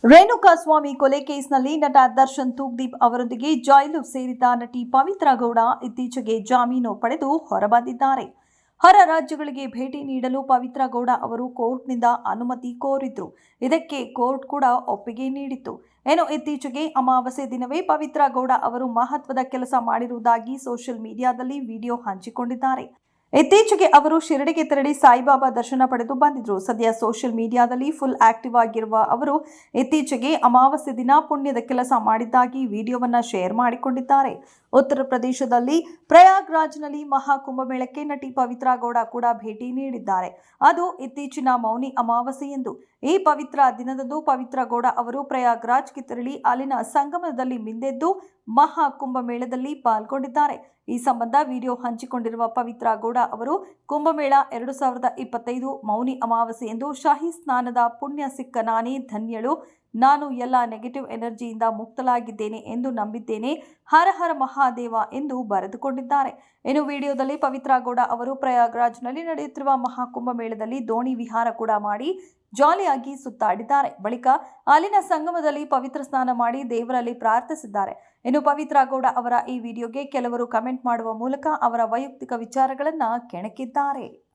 ರೇಣುಕಾಸ್ವಾಮಿ ಕೊಲೆ ಕೇಸ್ನಲ್ಲಿ ನಟ ದರ್ಶನ್ ತೂಗ್ದೀಪ್ ಅವರೊಂದಿಗೆ ಜೈಲು ಸೇರಿದ್ದ ನಟಿ ಪವಿತ್ರ ಗೌಡ ಇತ್ತೀಚೆಗೆ ಜಾಮೀನು ಪಡೆದು ಹೊರಬಂದಿದ್ದಾರೆ. ಹೊರ ರಾಜ್ಯಗಳಿಗೆ ಭೇಟಿ ನೀಡಲು ಪವಿತ್ರ ಗೌಡ ಅವರು ಕೋರ್ಟ್ನಿಂದ ಅನುಮತಿ ಕೋರಿದ್ರು. ಇದಕ್ಕೆ ಕೋರ್ಟ್ ಕೂಡ ಒಪ್ಪಿಗೆ ನೀಡಿತ್ತು. ಇತ್ತೀಚೆಗೆ ಅಮಾವಾಸ್ಯೆ ದಿನವೇ ಪವಿತ್ರ ಗೌಡ ಅವರು ಮಹತ್ವದ ಕೆಲಸ ಮಾಡಿರುವುದಾಗಿ ಸೋಷಿಯಲ್ ಮೀಡಿಯಾದಲ್ಲಿ ವಿಡಿಯೋ ಹಂಚಿಕೊಂಡಿದ್ದಾರೆ. ಇತ್ತೀಚೆಗೆ ಅವರು ಶಿರಡಿಗೆ ತೆರಳಿ ಸಾಯಿಬಾಬಾ ದರ್ಶನ ಪಡೆದು ಬಂದಿದ್ರು. ಸದ್ಯ ಸೋಷಿಯಲ್ ಮೀಡಿಯಾದಲ್ಲಿ ಫುಲ್ ಆಕ್ಟಿವ್ ಆಗಿರುವ ಅವರು ಇತ್ತೀಚೆಗೆ ಅಮಾವಾಸ್ಯೆ ದಿನ ಪುಣ್ಯದ ಕೆಲಸ ಮಾಡಿದ್ದಾಗಿ ವಿಡಿಯೋವನ್ನ ಶೇರ್ ಮಾಡಿಕೊಂಡಿದ್ದಾರೆ. ಉತ್ತರ ಪ್ರದೇಶದಲ್ಲಿ ಪ್ರಯಾಗ್ರಾಜ್ನಲ್ಲಿ ಮಹಾಕುಂಭಮೇಳಕ್ಕೆ ನಟಿ ಪವಿತ್ರ ಗೌಡ ಕೂಡ ಭೇಟಿ ನೀಡಿದ್ದಾರೆ. ಅದು ಇತ್ತೀಚಿನ ಮೌನಿ ಅಮಾವಾಸ್ಯೆಯೆಂದು. ಈ ಪವಿತ್ರ ದಿನದಂದು ಪವಿತ್ರ ಗೌಡ ಅವರು ಪ್ರಯಾಗ್ರಾಜ್ಗೆ ತೆರಳಿ ಅಲ್ಲಿನ ಸಂಗಮದಲ್ಲಿ ಮಿಂದೆದ್ದು ಮಹಾಕುಂಭಮೇಳದಲ್ಲಿ ಪಾಲ್ಗೊಂಡಿದ್ದಾರೆ. ಈ ಸಂಬಂಧ ವಿಡಿಯೋ ಹಂಚಿಕೊಂಡಿರುವ ಪವಿತ್ರ ಗೌಡ ಅವರು ಕುಂಭಮೇಳ 2025 ಮೌನಿ ಅಮಾವಾಸ್ಯೆಯೆಂದು ಶಾಹಿ ಸ್ನಾನದ ಪುಣ್ಯ ಸಿಕ್ಕ ನಾನೇ ಧನ್ಯಳು. ನಾನು ಎಲ್ಲ ನೆಗೆಟಿವ್ ಎನರ್ಜಿಯಿಂದ ಮುಕ್ತಲಾಗಿದ್ದೇನೆ ಎಂದು ನಂಬಿದ್ದೇನೆ. ಹರ ಹರ ಮಹಾದೇವ ಎಂದು ಬರೆದುಕೊಂಡಿದ್ದಾರೆ. ವಿಡಿಯೋದಲ್ಲಿ ಪವಿತ್ರ ಗೌಡ ಅವರು ಪ್ರಯಾಗ್ರಾಜ್ನಲ್ಲಿ ನಡೆಯುತ್ತಿರುವ ಮಹಾಕುಂಭಮೇಳದಲ್ಲಿ ದೋಣಿ ವಿಹಾರ ಕೂಡ ಮಾಡಿ ಜಾಲಿಯಾಗಿ ಸುತ್ತಾಡಿದ್ದಾರೆ. ಬಳಿಕ ಅಲ್ಲಿನ ಸಂಗಮದಲ್ಲಿ ಪವಿತ್ರ ಸ್ನಾನ ಮಾಡಿ ದೇವರಲ್ಲಿ ಪ್ರಾರ್ಥಿಸಿದ್ದಾರೆ. ಪವಿತ್ರ ಗೌಡ ಅವರ ಈ ವಿಡಿಯೋಗೆ ಕೆಲವರು ಕಮೆಂಟ್ ಮಾಡುವ ಮೂಲಕ ಅವರ ವೈಯಕ್ತಿಕ ವಿಚಾರಗಳನ್ನು ಕೆಣಕಿದ್ದಾರೆ.